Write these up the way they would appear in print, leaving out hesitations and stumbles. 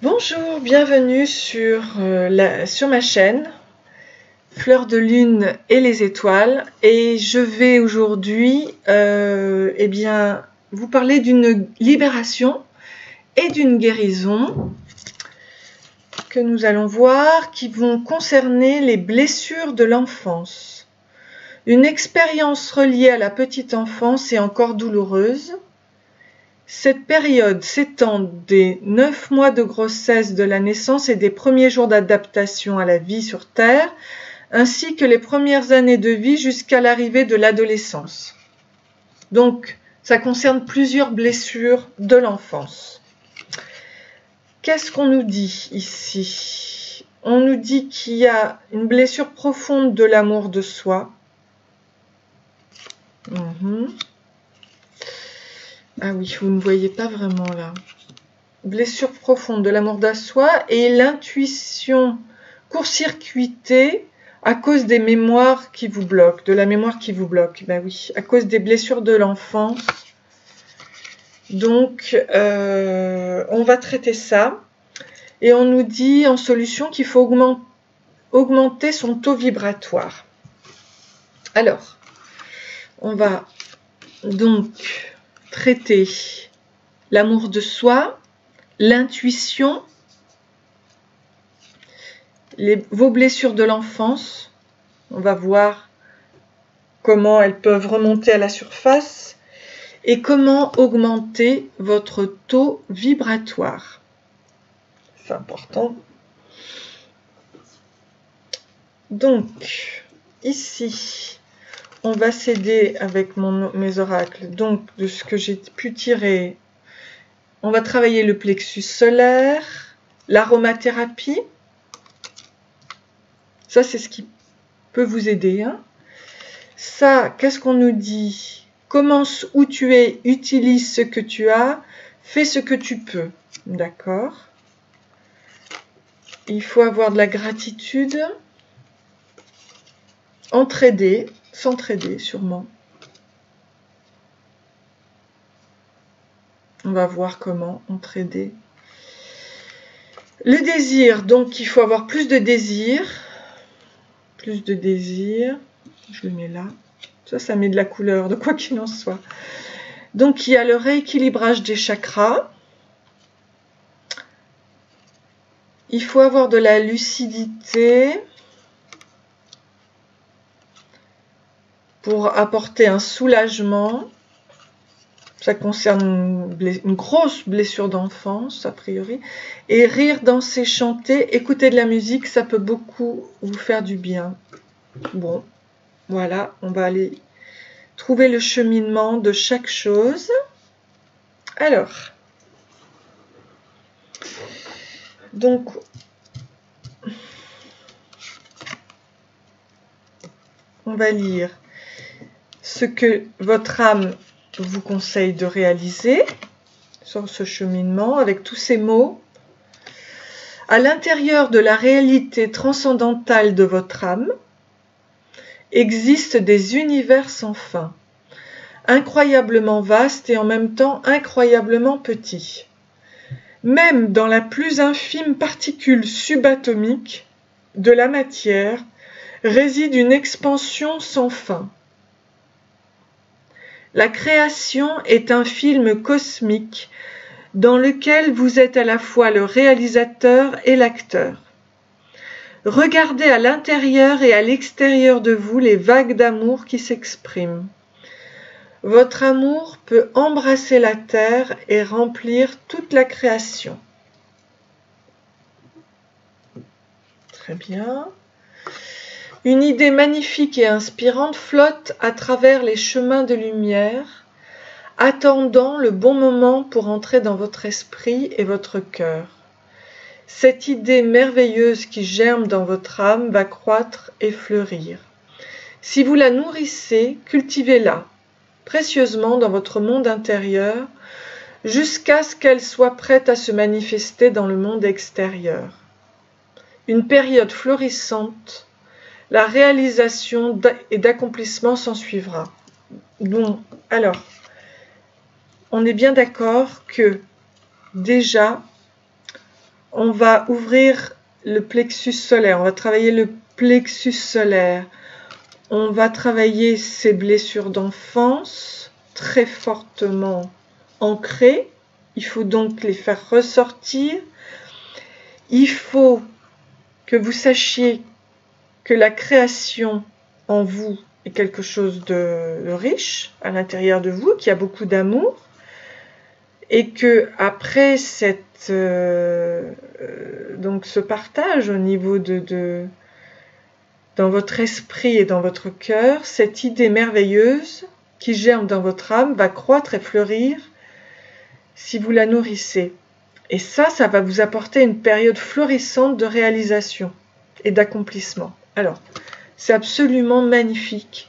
Bonjour, bienvenue sur ma chaîne Fleur de Lune et les étoiles, et je vais aujourd'hui vous parler d'une libération et d'une guérison que nous allons voir, qui vont concerner les blessures de l'enfance. Une expérience reliée à la petite enfance est encore douloureuse. Cette période s'étend des 9 mois de grossesse de la naissance et des premiers jours d'adaptation à la vie sur Terre, ainsi que les premières années de vie jusqu'à l'arrivée de l'adolescence. Donc, ça concerne plusieurs blessures de l'enfance. Qu'est-ce qu'on nous dit ici? On nous dit qu'il y a une blessure profonde de l'amour de soi. Ah oui, vous ne voyez pas vraiment là. Blessure profonde de l'amour de soi et l'intuition court-circuitée à cause des mémoires qui vous bloquent, de la mémoire qui vous bloque. Ben oui, à cause des blessures de l'enfance. Donc, on va traiter ça. Et on nous dit en solution qu'il faut augmenter son taux vibratoire. Alors, on va donc traiter l'amour de soi, l'intuition, vos blessures de l'enfance. On va voir comment elles peuvent remonter à la surface et comment augmenter votre taux vibratoire. C'est important. Donc, ici, on va s'aider avec mes oracles, donc de ce que j'ai pu tirer. On va travailler le plexus solaire, l'aromathérapie. Ça, c'est ce qui peut vous aider. Ça, qu'est-ce qu'on nous dit? Commence où tu es, utilise ce que tu as, fais ce que tu peux. D'accord? Il faut avoir de la gratitude. Entraider, s'entraider sûrement. On va voir comment entraider. Le désir, donc il faut avoir plus de désir. Plus de désir. Je le mets là. Ça met de la couleur, de quoi qu'il en soit. Donc il y a le rééquilibrage des chakras. Il faut avoir de la lucidité pour apporter un soulagement. Ça concerne une grosse blessure d'enfance, a priori. Et rire, danser, chanter, écouter de la musique, ça peut beaucoup vous faire du bien. Bon, voilà, on va aller trouver le cheminement de chaque chose. Alors, donc, on va lire ce que votre âme vous conseille de réaliser sur ce cheminement avec tous ces mots. À l'intérieur de la réalité transcendantale de votre âme existent des univers sans fin, incroyablement vastes et en même temps incroyablement petits. Même dans la plus infime particule subatomique de la matière réside une expansion sans fin. La création est un film cosmique dans lequel vous êtes à la fois le réalisateur et l'acteur. Regardez à l'intérieur et à l'extérieur de vous les vagues d'amour qui s'expriment. Votre amour peut embrasser la terre et remplir toute la création. Très bien. Une idée magnifique et inspirante flotte à travers les chemins de lumière, attendant le bon moment pour entrer dans votre esprit et votre cœur. Cette idée merveilleuse qui germe dans votre âme va croître et fleurir. Si vous la nourrissez, cultivez-la précieusement dans votre monde intérieur jusqu'à ce qu'elle soit prête à se manifester dans le monde extérieur. Une période florissante, la réalisation et d'accomplissement s'en suivra. Donc, alors, on est bien d'accord que déjà, on va ouvrir le plexus solaire, on va travailler le plexus solaire, on va travailler ces blessures d'enfance très fortement ancrées. Il faut donc les faire ressortir. Il faut que vous sachiez que la création en vous est quelque chose de riche à l'intérieur de vous, qui a beaucoup d'amour, et que après donc ce partage au niveau dans votre esprit et dans votre cœur, cette idée merveilleuse qui germe dans votre âme va croître et fleurir si vous la nourrissez. Et ça va vous apporter une période florissante de réalisation et d'accomplissement. Alors, c'est absolument magnifique.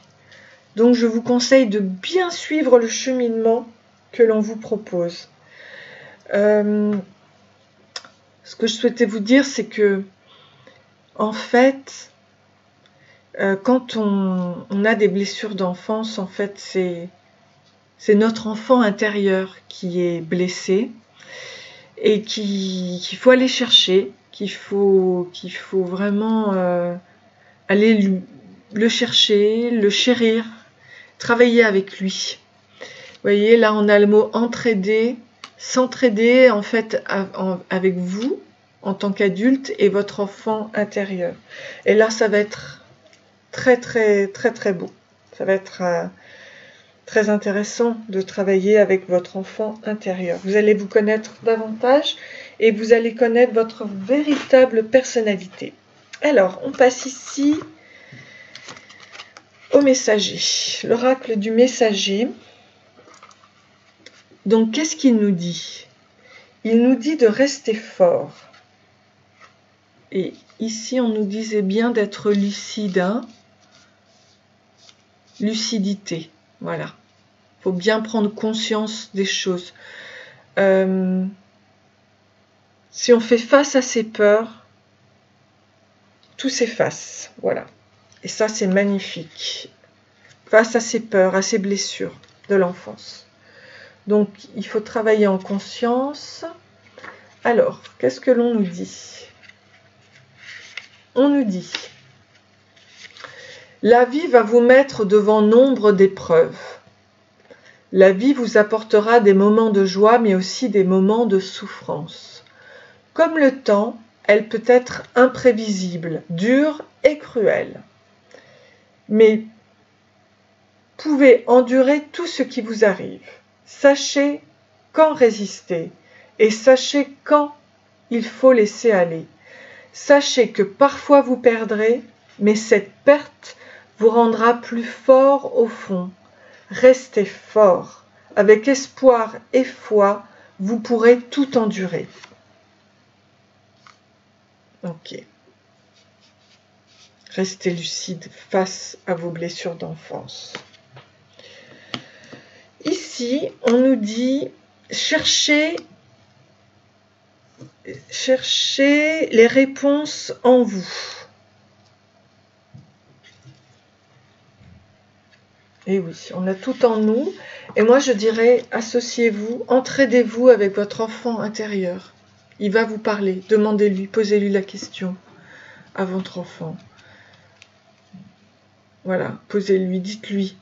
Donc, je vous conseille de bien suivre le cheminement que l'on vous propose. Ce que je souhaitais vous dire, c'est que, en fait, quand on a des blessures d'enfance, en fait, c'est notre enfant intérieur qui est blessé et qu'il faut aller chercher, qu'il faut vraiment aller le chercher, le chérir, travailler avec lui. Vous voyez, là on a le mot entraider, s'entraider en fait avec vous en tant qu'adulte et votre enfant intérieur. Et là ça va être très très très très beau. Ça va être très intéressant de travailler avec votre enfant intérieur. Vous allez vous connaître davantage et vous allez connaître votre véritable personnalité. Alors, on passe ici au messager, l'oracle du messager. Donc, qu'est-ce qu'il nous dit? Il nous dit de rester fort. Et ici, on nous disait bien d'être lucide, hein? Lucidité, voilà. Il faut bien prendre conscience des choses. Si on fait face à ses peurs, tout s'efface, voilà. Et ça, c'est magnifique. Face à ses peurs, à ses blessures de l'enfance. Donc, il faut travailler en conscience. Alors, qu'est-ce que l'on nous dit? On nous dit, la vie va vous mettre devant nombre d'épreuves. La vie vous apportera des moments de joie, mais aussi des moments de souffrance. Comme le temps, elle peut être imprévisible, dure et cruelle. Mais pouvez endurer tout ce qui vous arrive. Sachez quand résister et sachez quand il faut laisser aller. Sachez que parfois vous perdrez, mais cette perte vous rendra plus fort au fond. Restez fort. Avec espoir et foi, vous pourrez tout endurer. Ok. Restez lucide face à vos blessures d'enfance. Ici, on nous dit cherchez les réponses en vous. Et oui, on a tout en nous. Et moi, je dirais, associez-vous, entraidez-vous avec votre enfant intérieur. Il va vous parler, demandez-lui, posez-lui la question à votre enfant. Voilà, posez-lui, dites-lui,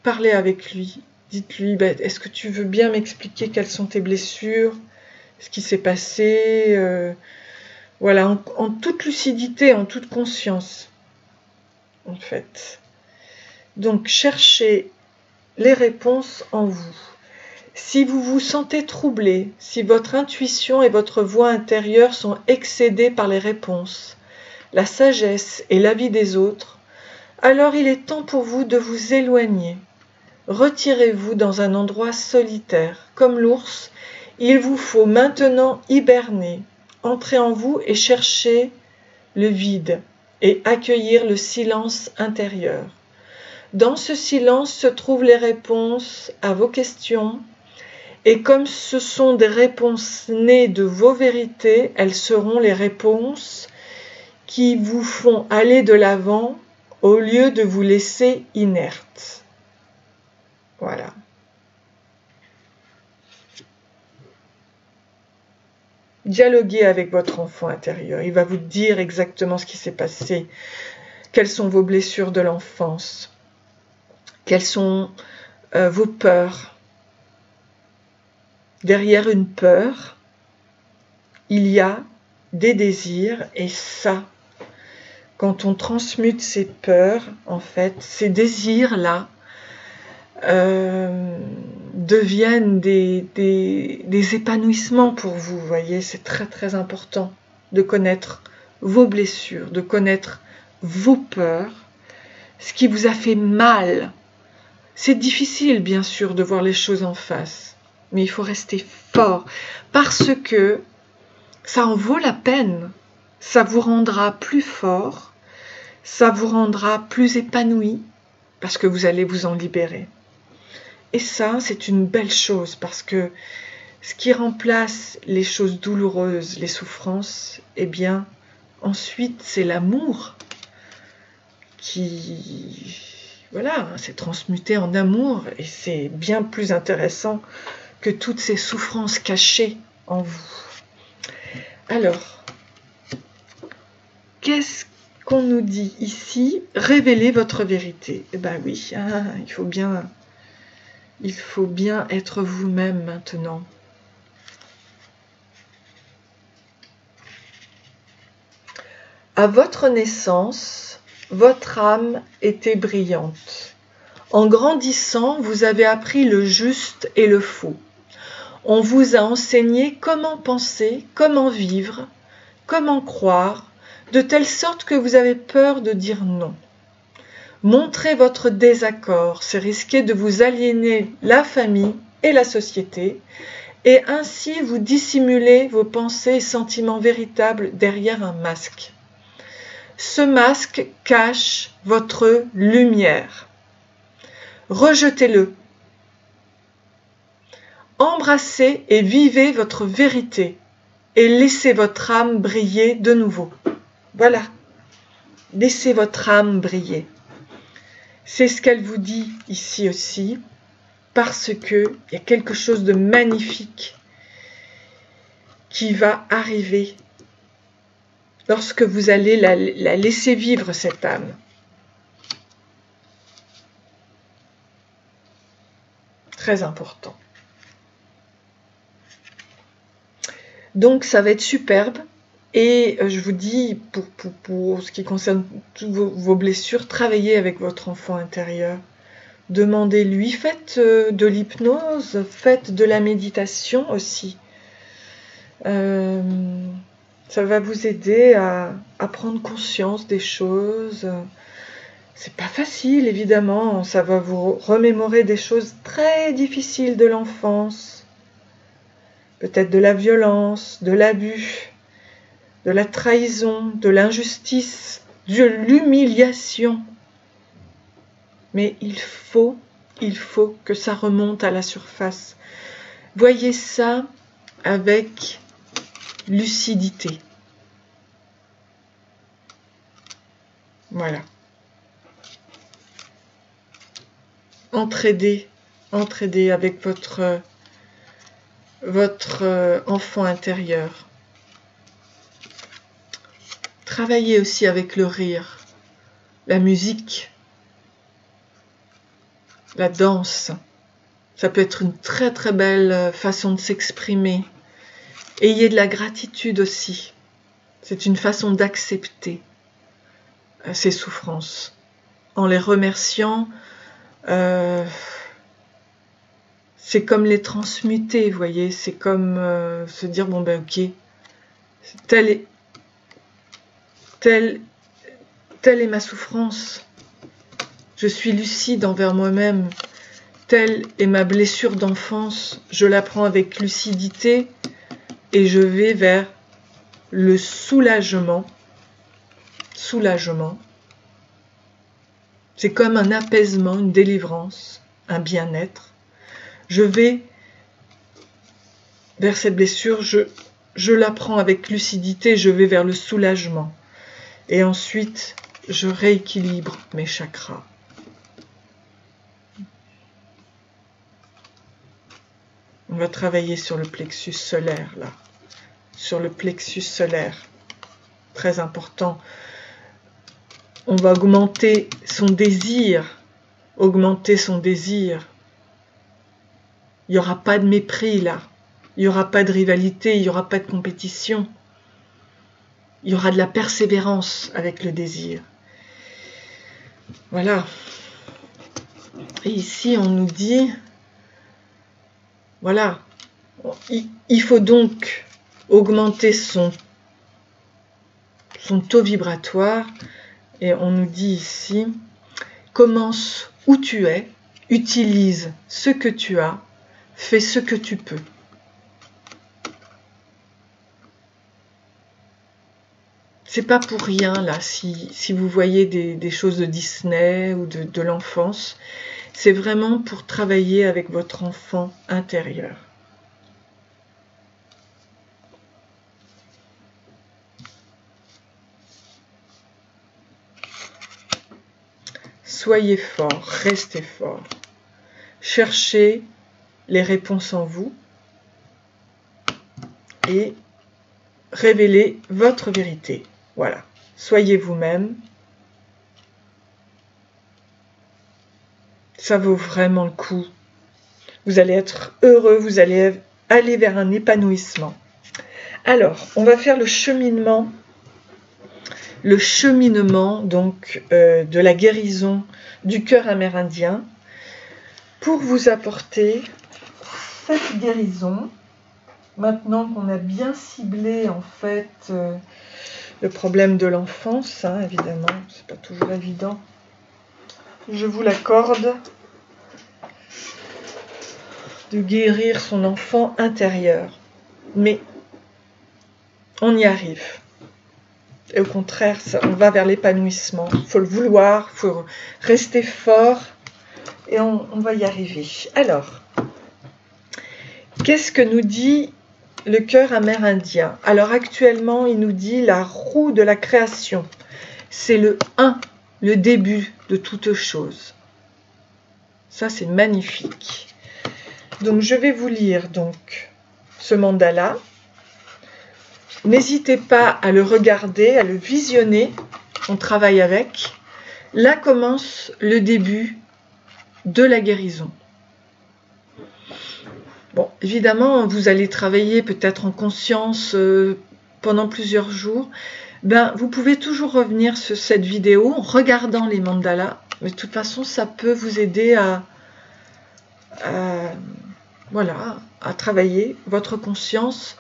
parlez avec lui. Dites-lui, est-ce que tu veux bien m'expliquer quelles sont tes blessures, ce qui s'est passé, voilà, en toute lucidité, en toute conscience, en fait. Donc, cherchez les réponses en vous. Si vous vous sentez troublé, si votre intuition et votre voix intérieure sont excédées par les réponses, la sagesse et l'avis des autres, alors il est temps pour vous de vous éloigner. Retirez-vous dans un endroit solitaire. Comme l'ours, il vous faut maintenant hiberner, entrer en vous et chercher le vide et accueillir le silence intérieur. Dans ce silence se trouvent les réponses à vos questions et comme ce sont des réponses nées de vos vérités, elles seront les réponses qui vous font aller de l'avant au lieu de vous laisser inerte. Voilà. dialoguer avec votre enfant intérieur. Il va vous dire exactement ce qui s'est passé, quelles sont vos blessures de l'enfance, quelles sont vos peurs. Derrière une peur, il y a des désirs, et ça, quand on transmute ces peurs, en fait, ces désirs-là deviennent des épanouissements pour vous, voyez, c'est très très important de connaître vos blessures, de connaître vos peurs, ce qui vous a fait mal. C'est difficile, bien sûr, de voir les choses en face, mais il faut rester fort, parce que ça en vaut la peine. Ça vous rendra plus fort, ça vous rendra plus épanoui, parce que vous allez vous en libérer. Et ça, c'est une belle chose, parce que ce qui remplace les choses douloureuses, les souffrances, eh bien, ensuite, c'est l'amour qui, voilà, c'est transmuté en amour, et c'est bien plus intéressant que toutes ces souffrances cachées en vous. Alors, qu'est-ce qu'on nous dit ici? Révélez votre vérité. Eh bien oui, il faut bien être vous-même maintenant. À votre naissance, votre âme était brillante. En grandissant, vous avez appris le juste et le faux. On vous a enseigné comment penser, comment vivre, comment croire, de telle sorte que vous avez peur de dire non. Montrer votre désaccord, c'est risquer de vous aliéner la famille et la société, et ainsi vous dissimuler vos pensées et sentiments véritables derrière un masque. Ce masque cache votre lumière. Rejetez-le. Embrassez et vivez votre vérité et laissez votre âme briller de nouveau. Voilà. Laissez votre âme briller. C'est ce qu'elle vous dit ici aussi, parce qu'il y a quelque chose de magnifique qui va arriver lorsque vous allez la laisser vivre, cette âme. Très important. Donc ça va être superbe, et je vous dis, pour ce qui concerne toutes vos blessures, travaillez avec votre enfant intérieur. Demandez-lui, faites de l'hypnose, faites de la méditation aussi. Ça va vous aider à prendre conscience des choses. C'est pas facile, évidemment, ça va vous remémorer des choses très difficiles de l'enfance. Peut-être de la violence, de l'abus, de la trahison, de l'injustice, de l'humiliation. Mais il faut que ça remonte à la surface. Voyez ça avec lucidité. Voilà. Entraidez avec votre enfant intérieur. Travaillez aussi avec le rire, la musique, la danse. Ça peut être une très très belle façon de s'exprimer. Ayez de la gratitude aussi. C'est une façon d'accepter ces souffrances. En les remerciant, c'est comme les transmuter, vous voyez. C'est comme se dire, bon ben ok, telle est ma souffrance. Je suis lucide envers moi-même. Telle est ma blessure d'enfance. Je la prends avec lucidité et je vais vers le soulagement. Soulagement. C'est comme un apaisement, une délivrance, un bien-être. Je vais vers cette blessure, je la prends avec lucidité, je vais vers le soulagement. Et ensuite, je rééquilibre mes chakras. On va travailler sur le plexus solaire, là. sur le plexus solaire. Très important. On va augmenter son désir. Augmenter son désir. Il n'y aura pas de mépris là. Il n'y aura pas de rivalité, il n'y aura pas de compétition. Il y aura de la persévérance avec le désir. Voilà. Et ici, on nous dit, voilà, il faut donc augmenter son taux vibratoire. Et on nous dit ici, commence où tu es, utilise ce que tu as, fais ce que tu peux. C'est pas pour rien là, si vous voyez des choses de Disney ou de l'enfance, c'est vraiment pour travailler avec votre enfant intérieur. Soyez fort, restez fort. Cherchez les réponses en vous et révélez votre vérité. Voilà, soyez vous-même. Ça vaut vraiment le coup. Vous allez être heureux, vous allez aller vers un épanouissement. Alors, on va faire le cheminement donc de la guérison du cœur amérindien pour vous apporter cette guérison. Maintenant qu'on a bien ciblé en fait le problème de l'enfance, hein, évidemment, c'est pas toujours évident. Je vous l'accorde, de guérir son enfant intérieur. Mais on y arrive. Et au contraire, on va vers l'épanouissement. Il faut le vouloir, il faut rester fort et on va y arriver. Alors, qu'est-ce que nous dit le cœur amérindien? Alors actuellement, il nous dit la roue de la création. C'est le 1, le début de toute chose. Ça, c'est magnifique. Donc, je vais vous lire donc ce mandala. N'hésitez pas à le regarder, à le visionner. On travaille avec. Là commence le début de la guérison. Bon, évidemment, vous allez travailler peut-être en conscience pendant plusieurs jours. Vous pouvez toujours revenir sur cette vidéo en regardant les mandalas. Mais de toute façon, ça peut vous aider à travailler votre conscience.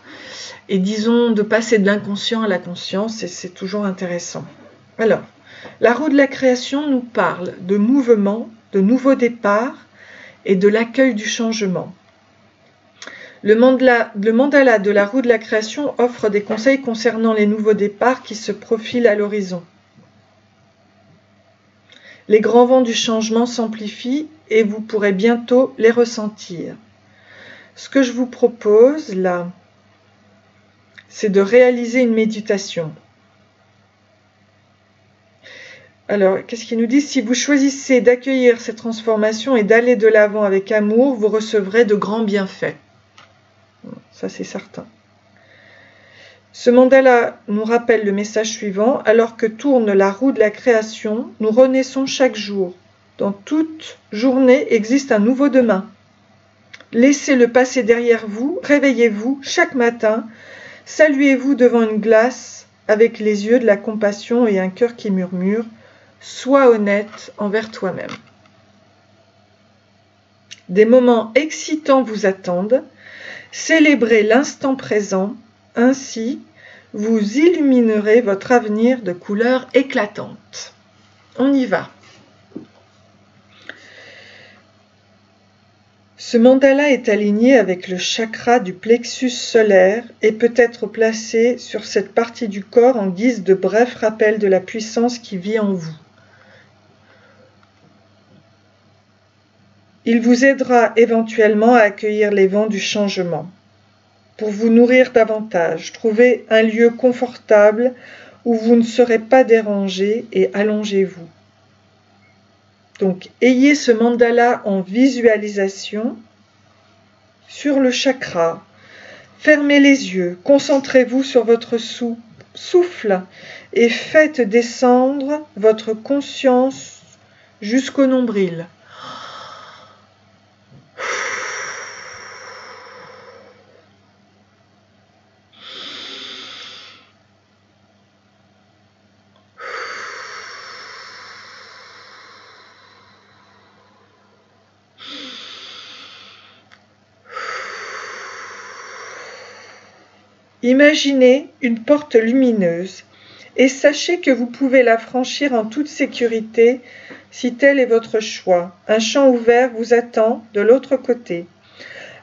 Et disons, de passer de l'inconscient à la conscience, et c'est toujours intéressant. Alors, la roue de la création nous parle de mouvement, de nouveaux départs et de l'accueil du changement. Le mandala de la roue de la création offre des conseils concernant les nouveaux départs qui se profilent à l'horizon. Les grands vents du changement s'amplifient et vous pourrez bientôt les ressentir. Ce que je vous propose là, c'est de réaliser une méditation. Alors, qu'est-ce qu'il nous dit? Si vous choisissez d'accueillir ces transformations et d'aller de l'avant avec amour, vous recevrez de grands bienfaits. Ça, c'est certain. Ce mandala nous rappelle le message suivant. Alors que tourne la roue de la création, nous renaissons chaque jour. Dans toute journée existe un nouveau demain. Laissez le passé derrière vous, réveillez-vous chaque matin, saluez-vous devant une glace avec les yeux de la compassion et un cœur qui murmure « Sois honnête envers toi-même ». Des moments excitants vous attendent. Célébrez l'instant présent, ainsi vous illuminerez votre avenir de couleurs éclatantes. On y va. Ce mandala est aligné avec le chakra du plexus solaire et peut être placé sur cette partie du corps en guise de bref rappel de la puissance qui vit en vous. Il vous aidera éventuellement à accueillir les vents du changement. Pour vous nourrir davantage, trouvez un lieu confortable où vous ne serez pas dérangé et allongez-vous. Donc, ayez ce mandala en visualisation sur le chakra. Fermez les yeux, concentrez-vous sur votre souffle et faites descendre votre conscience jusqu'au nombril. Imaginez une porte lumineuse et sachez que vous pouvez la franchir en toute sécurité si tel est votre choix. Un champ ouvert vous attend de l'autre côté.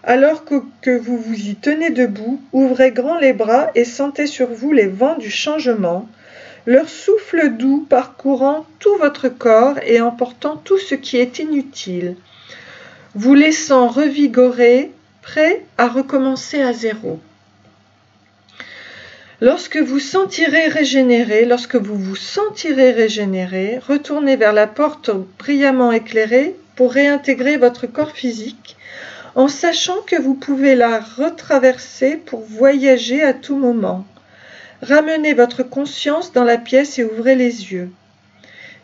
Alors que vous vous y tenez debout, ouvrez grand les bras et sentez sur vous les vents du changement, leur souffle doux parcourant tout votre corps et emportant tout ce qui est inutile, vous laissant revigorer, prêt à recommencer à zéro. Lorsque vous vous sentirez régénéré, retournez vers la porte brillamment éclairée pour réintégrer votre corps physique, en sachant que vous pouvez la retraverser pour voyager à tout moment. Ramenez votre conscience dans la pièce et ouvrez les yeux.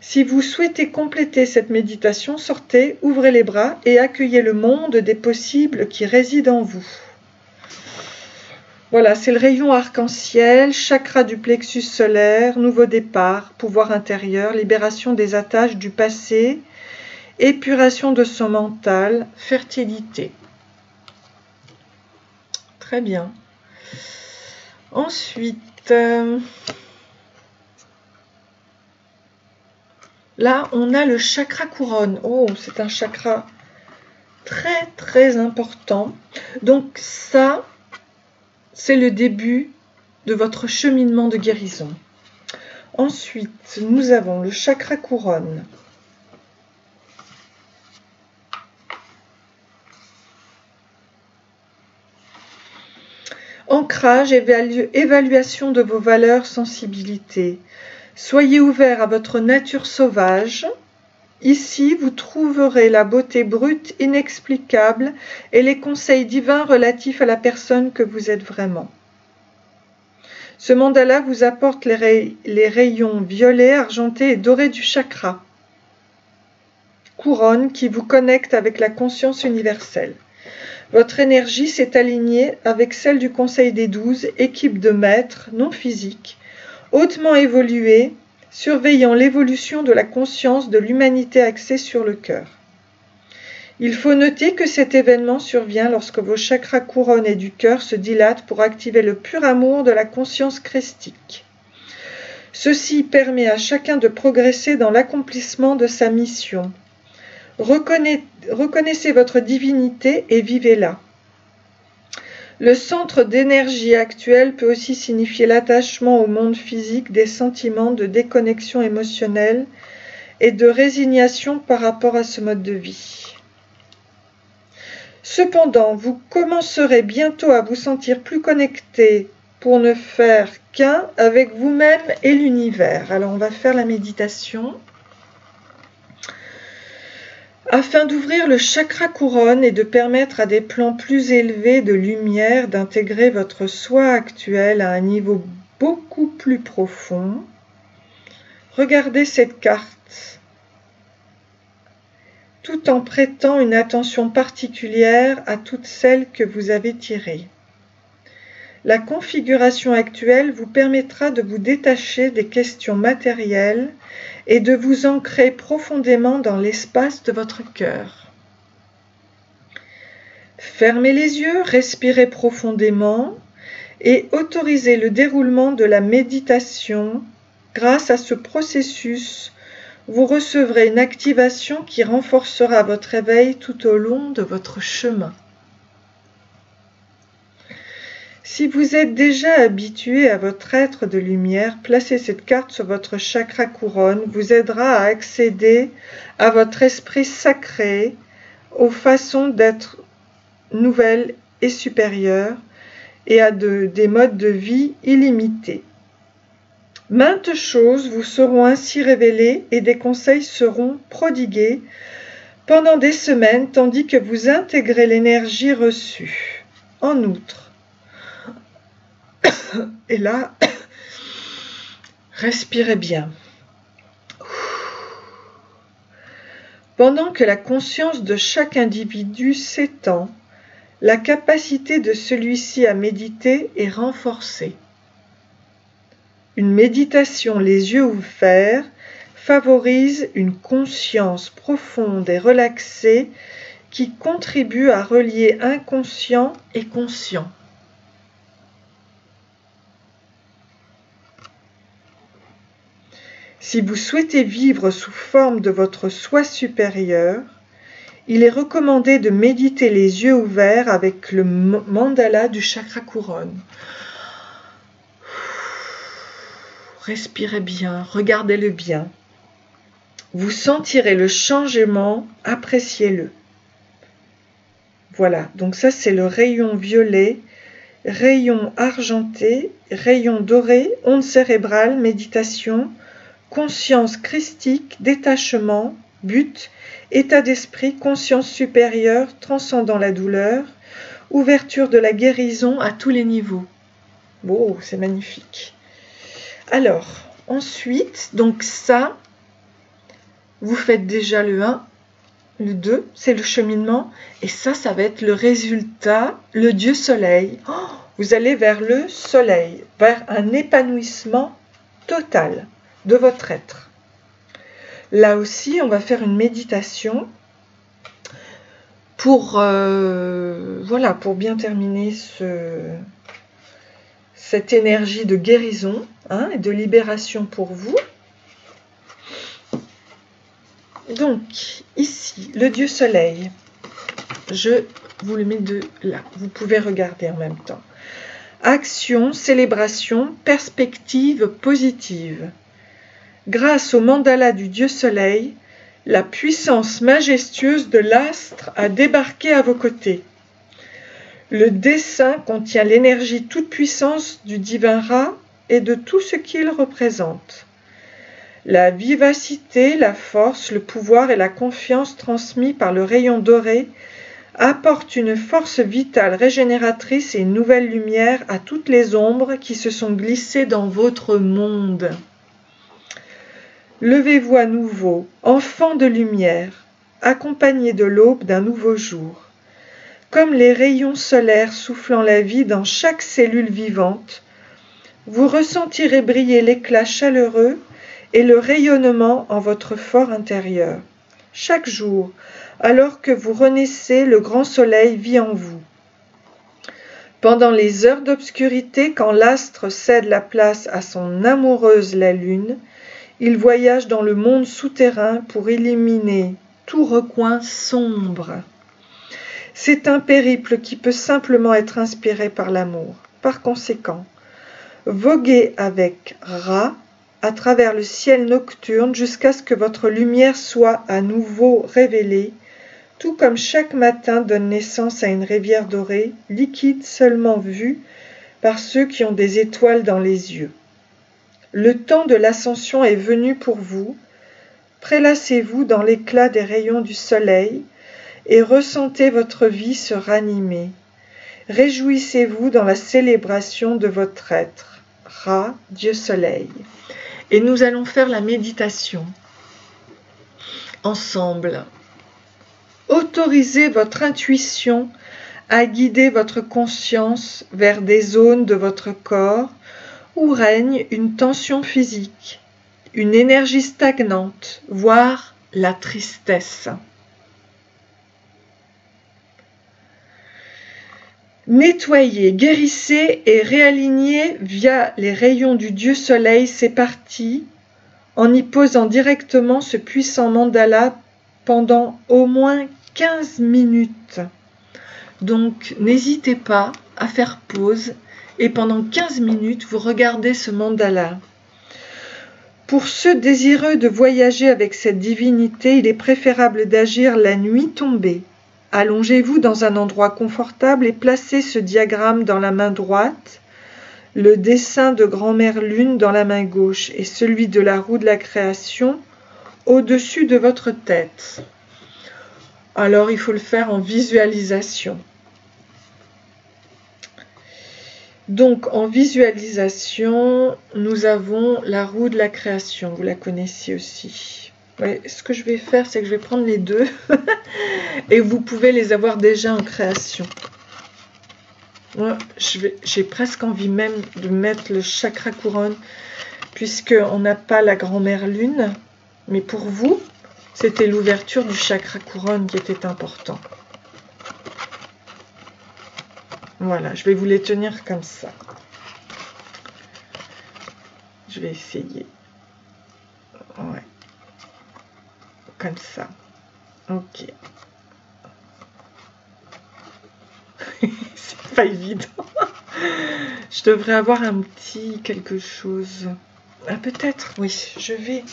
Si vous souhaitez compléter cette méditation, sortez, ouvrez les bras et accueillez le monde des possibles qui réside en vous. Voilà, c'est le rayon arc-en-ciel, chakra du plexus solaire, nouveau départ, pouvoir intérieur, libération des attaches du passé, épuration de son mental, fertilité. Très bien. Ensuite, là, on a le chakra couronne. Oh, c'est un chakra très, très important. Donc ça, c'est le début de votre cheminement de guérison. Ensuite, nous avons le chakra couronne. Ancrage, évaluation de vos valeurs, sensibilité. Soyez ouvert à votre nature sauvage. Ici, vous trouverez la beauté brute, inexplicable et les conseils divins relatifs à la personne que vous êtes vraiment. Ce mandala vous apporte les rayons violets, argentés et dorés du chakra couronne qui vous connecte avec la conscience universelle. Votre énergie s'est alignée avec celle du Conseil des 12, équipe de maîtres non physiques, hautement évolués, surveillant l'évolution de la conscience de l'humanité axée sur le cœur. Il faut noter que cet événement survient lorsque vos chakras couronne et du cœur se dilatent pour activer le pur amour de la conscience christique. Ceci permet à chacun de progresser dans l'accomplissement de sa mission. Reconnaissez votre divinité et vivez-la. Le centre d'énergie actuel peut aussi signifier l'attachement au monde physique, des sentiments de déconnexion émotionnelle et de résignation par rapport à ce mode de vie. Cependant, vous commencerez bientôt à vous sentir plus connecté pour ne faire qu'un avec vous-même et l'univers. Alors on va faire la méditation. Afin d'ouvrir le chakra couronne et de permettre à des plans plus élevés de lumière d'intégrer votre soi actuel à un niveau beaucoup plus profond, regardez cette carte tout en prêtant une attention particulière à toutes celles que vous avez tirées. La configuration actuelle vous permettra de vous détacher des questions matérielles et de vous ancrer profondément dans l'espace de votre cœur. Fermez les yeux, respirez profondément et autorisez le déroulement de la méditation. Grâce à ce processus, vous recevrez une activation qui renforcera votre éveil tout au long de votre chemin. Si vous êtes déjà habitué à votre être de lumière, placer cette carte sur votre chakra couronne vous aidera à accéder à votre esprit sacré, aux façons d'être nouvelles et supérieures, et à des modes de vie illimités. Maintes choses vous seront ainsi révélées et des conseils seront prodigués pendant des semaines tandis que vous intégrez l'énergie reçue. En outre, Et là, respirez bien. Pendant que la conscience de chaque individu s'étend, la capacité de celui-ci à méditer est renforcée. Une méditation les yeux ouverts favorise une conscience profonde et relaxée qui contribue à relier inconscient et conscient. Si vous souhaitez vivre sous forme de votre soi supérieur, il est recommandé de méditer les yeux ouverts avec le mandala du chakra couronne. Respirez bien, regardez-le bien. Vous sentirez le changement, appréciez-le. Voilà, donc ça c'est le rayon violet, rayon argenté, rayon doré, onde cérébrale, méditation, conscience christique, détachement, but, état d'esprit, conscience supérieure, transcendant la douleur, ouverture de la guérison à tous les niveaux. Wow, c'est magnifique. Alors, ensuite, donc ça, vous faites déjà le 1, le 2, c'est le cheminement, et ça va être le résultat, le Dieu soleil. Oh, vous allez vers le soleil, vers un épanouissement total de votre être. Là aussi, on va faire une méditation pour, voilà, pour bien terminer cette énergie de guérison et de libération pour vous. Donc, ici, le Dieu soleil, je vous le mets de là, vous pouvez regarder en même temps. Action, célébration, perspective positive. Grâce au mandala du Dieu soleil, la puissance majestueuse de l'astre a débarqué à vos côtés. Le dessin contient l'énergie toute puissance du divin Ra et de tout ce qu'il représente. La vivacité, la force, le pouvoir et la confiance transmis par le rayon doré apportent une force vitale régénératrice et une nouvelle lumière à toutes les ombres qui se sont glissées dans votre monde. Levez-vous à nouveau, enfants de lumière, accompagnés de l'aube d'un nouveau jour. Comme les rayons solaires soufflant la vie dans chaque cellule vivante, vous ressentirez briller l'éclat chaleureux et le rayonnement en votre fort intérieur. Chaque jour, alors que vous renaissez, le grand soleil vit en vous. Pendant les heures d'obscurité, quand l'astre cède la place à son amoureuse la lune, il voyage dans le monde souterrain pour éliminer tout recoin sombre. C'est un périple qui peut simplement être inspiré par l'amour. Par conséquent, voguez avec Ra à travers le ciel nocturne jusqu'à ce que votre lumière soit à nouveau révélée, tout comme chaque matin donne naissance à une rivière dorée, liquide seulement vue par ceux qui ont des étoiles dans les yeux. Le temps de l'ascension est venu pour vous. Prélassez-vous dans l'éclat des rayons du soleil et ressentez votre vie se ranimer. Réjouissez-vous dans la célébration de votre être. Ra, Dieu soleil. Et nous allons faire la méditation ensemble. Autorisez votre intuition à guider votre conscience vers des zones de votre corps où règne une tension physique, une énergie stagnante, voire la tristesse. Nettoyez, guérissez et réalignez via les rayons du Dieu Soleil ces parties en y posant directement ce puissant mandala pendant au moins 15 minutes. Donc n'hésitez pas à faire pause et pendant 15 minutes vous regardez ce mandala. Pour ceux désireux de voyager avec cette divinité, il est préférable d'agir la nuit tombée. Allongez-vous dans un endroit confortable et placez ce diagramme dans la main droite, le dessin de Grand-Mère Lune dans la main gauche et celui de la roue de la création au-dessus de votre tête. Alors il faut le faire en visualisation. Donc, en visualisation, nous avons la roue de la création. Vous la connaissez aussi. Ouais, ce que je vais faire, c'est que je vais prendre les deux et vous pouvez les avoir déjà en création. Moi, j'ai presque envie même de mettre le chakra couronne, puisqu'on n'a pas la grand-mère lune. Mais pour vous, c'était l'ouverture du chakra couronne qui était important. Voilà, je vais vous les tenir comme ça. Je vais essayer. Ouais. Comme ça. Ok. C'est pas évident. Je devrais avoir un petit quelque chose. Ah, peut-être, oui. Je vais...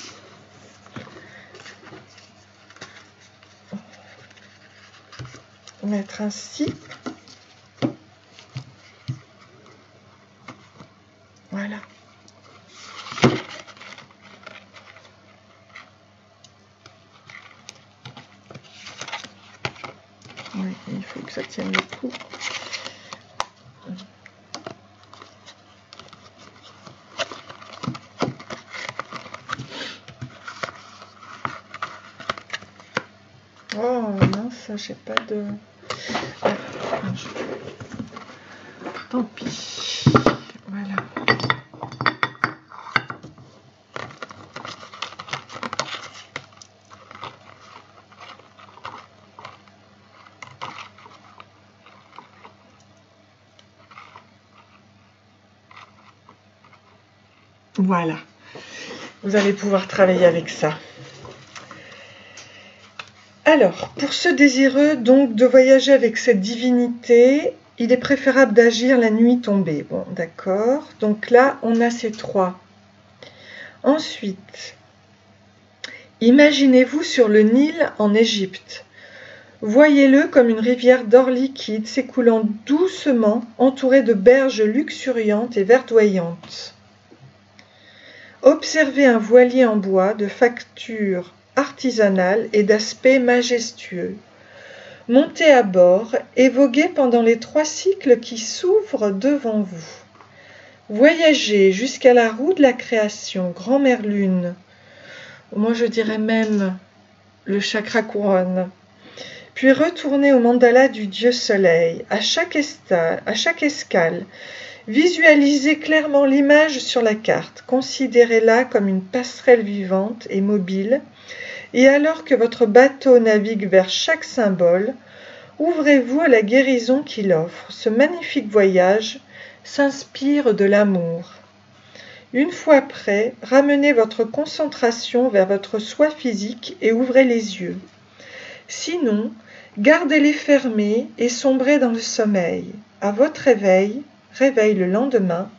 mettre ainsi. Voilà. Oui, il faut que ça tienne le coup. Oh mince, j'ai pas de... Ah, tant pis. Voilà. Voilà. Vous allez pouvoir travailler avec ça. Alors, pour ceux désireux donc de voyager avec cette divinité, il est préférable d'agir la nuit tombée. Bon, d'accord. Donc là, on a ces trois. Ensuite, imaginez-vous sur le Nil en Égypte. Voyez-le comme une rivière d'or liquide s'écoulant doucement, entourée de berges luxuriantes et verdoyantes. Observez un voilier en bois de facture artisanale et d'aspect majestueux. Montez à bord et voguez pendant les 3 cycles qui s'ouvrent devant vous. Voyagez jusqu'à la roue de la création, grand-mère lune. Moi je dirais même le chakra couronne. Puis retournez au mandala du dieu soleil. À chaque escale, visualisez clairement l'image sur la carte. Considérez-la comme une passerelle vivante et mobile. Et alors que votre bateau navigue vers chaque symbole, ouvrez-vous à la guérison qu'il offre. Ce magnifique voyage s'inspire de l'amour. Une fois prêt, ramenez votre concentration vers votre soi physique et ouvrez les yeux. Sinon, gardez-les fermés et sombrez dans le sommeil. À votre réveil le lendemain,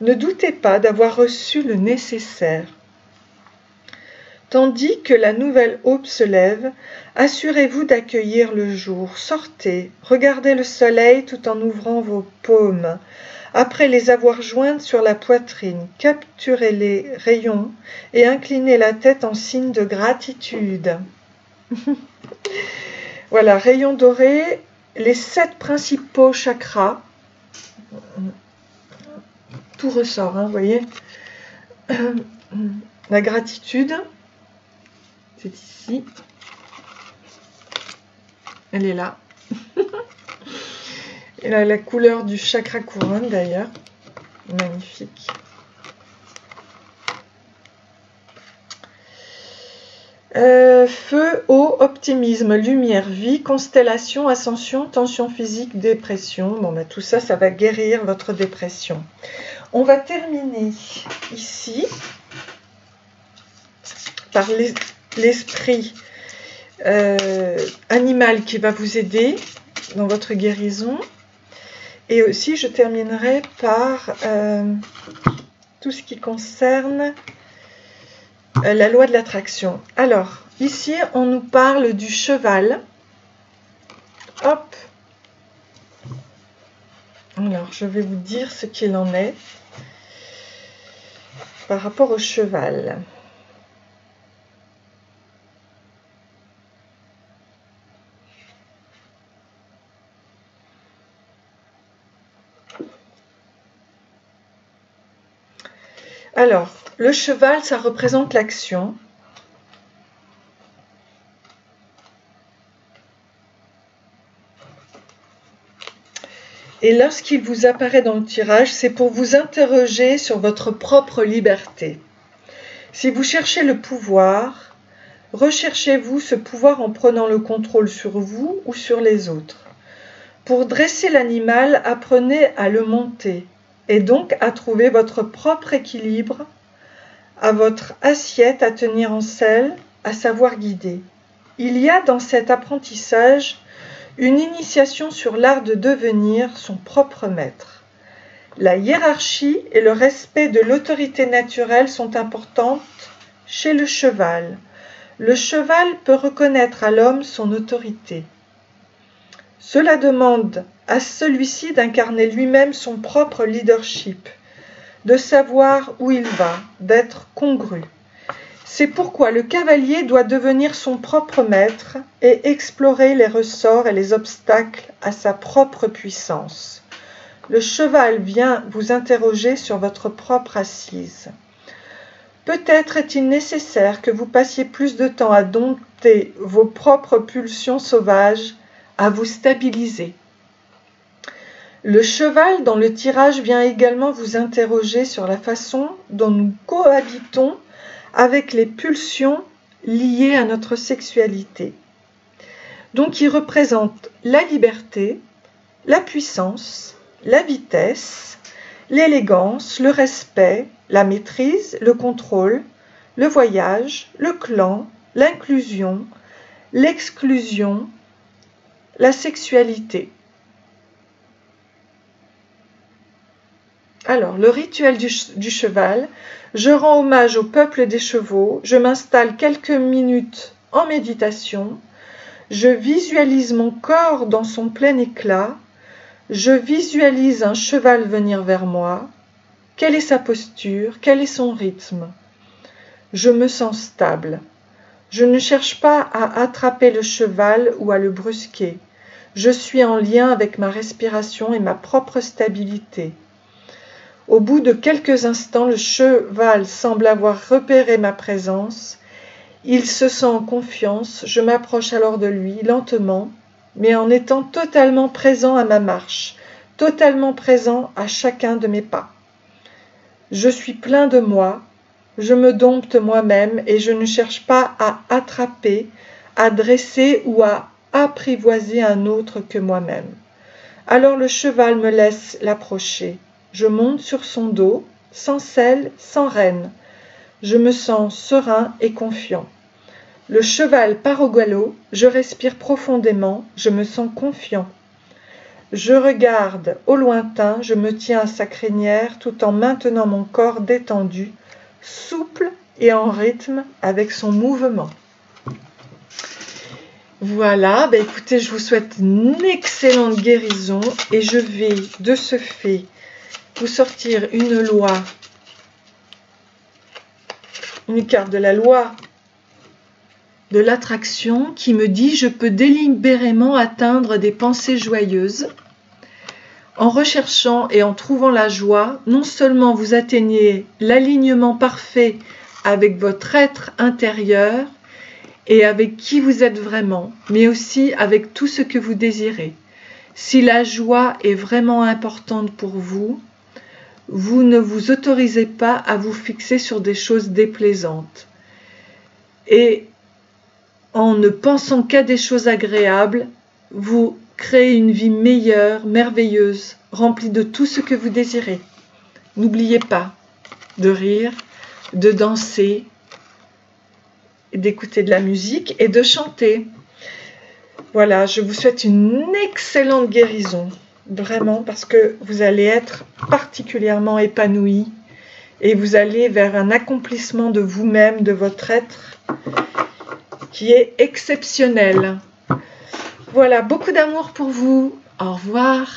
ne doutez pas d'avoir reçu le nécessaire. Tandis que la nouvelle aube se lève, assurez-vous d'accueillir le jour. Sortez, regardez le soleil tout en ouvrant vos paumes. Après les avoir jointes sur la poitrine, capturez les rayons et inclinez la tête en signe de gratitude. Voilà, rayons dorés, les 7 principaux chakras. Tout ressort, hein, vous voyez. La gratitude, c'est ici. Elle est là. Elle a la couleur du chakra couronne d'ailleurs. Magnifique. Feu, eau, optimisme, lumière, vie, constellation, ascension, tension physique, dépression. Bon, bah, tout ça, ça va guérir votre dépression. On va terminer ici par l'esprit animal qui va vous aider dans votre guérison. Et aussi, je terminerai par tout ce qui concerne la loi de l'attraction. Alors, ici, on nous parle du cheval. Hop. Alors, je vais vous dire ce qu'il en est par rapport au cheval. Alors, le cheval, ça représente l'action. Et lorsqu'il vous apparaît dans le tirage, c'est pour vous interroger sur votre propre liberté. Si vous cherchez le pouvoir, recherchez-vous ce pouvoir en prenant le contrôle sur vous ou sur les autres. Pour dresser l'animal, apprenez à le monter et donc à trouver votre propre équilibre, à votre assiette à tenir en selle, à savoir guider. Il y a dans cet apprentissage une initiation sur l'art de devenir son propre maître. La hiérarchie et le respect de l'autorité naturelle sont importantes chez le cheval. Le cheval peut reconnaître à l'homme son autorité. Cela demande à celui-ci d'incarner lui-même son propre leadership, de savoir où il va, d'être congru. C'est pourquoi le cavalier doit devenir son propre maître et explorer les ressorts et les obstacles à sa propre puissance. Le cheval vient vous interroger sur votre propre assise. Peut-être est-il nécessaire que vous passiez plus de temps à dompter vos propres pulsions sauvages, à vous stabiliser. Le cheval dans le tirage vient également vous interroger sur la façon dont nous cohabitons avec les pulsions liées à notre sexualité. Donc il représente la liberté, la puissance, la vitesse, l'élégance, le respect, la maîtrise, le contrôle, le voyage, le clan, l'inclusion, l'exclusion, la sexualité. Alors, le rituel du cheval. Je rends hommage au peuple des chevaux, je m'installe quelques minutes en méditation, je visualise mon corps dans son plein éclat, je visualise un cheval venir vers moi, quelle est sa posture, quel est son rythme. Je me sens stable. Je ne cherche pas à attraper le cheval ou à le brusquer. Je suis en lien avec ma respiration et ma propre stabilité. Au bout de quelques instants, le cheval semble avoir repéré ma présence. Il se sent en confiance. Je m'approche alors de lui, lentement, mais en étant totalement présent à ma marche, totalement présent à chacun de mes pas. Je suis plein de moi, je me dompte moi-même et je ne cherche pas à attraper, à dresser ou à apprivoiser un autre que moi-même. Alors le cheval me laisse l'approcher. Je monte sur son dos, sans selle, sans rêne. Je me sens serein et confiant. Le cheval part au galop, je respire profondément, je me sens confiant. Je regarde au lointain, je me tiens à sa crinière tout en maintenant mon corps détendu, souple et en rythme avec son mouvement. Voilà, écoutez, je vous souhaite une excellente guérison et je vais de ce fait vous sortir une loi, une carte de la loi de l'attraction qui me dit « Je peux délibérément atteindre des pensées joyeuses. En recherchant et en trouvant la joie, non seulement vous atteignez l'alignement parfait avec votre être intérieur et avec qui vous êtes vraiment, mais aussi avec tout ce que vous désirez. Si la joie est vraiment importante pour vous, vous ne vous autorisez pas à vous fixer sur des choses déplaisantes. Et en ne pensant qu'à des choses agréables, vous créez une vie meilleure, merveilleuse, remplie de tout ce que vous désirez. N'oubliez pas de rire, de danser, d'écouter de la musique et de chanter. Voilà, je vous souhaite une excellente guérison. Vraiment, parce que vous allez être particulièrement épanoui et vous allez vers un accomplissement de vous-même, de votre être, qui est exceptionnel. Voilà, beaucoup d'amour pour vous. Au revoir.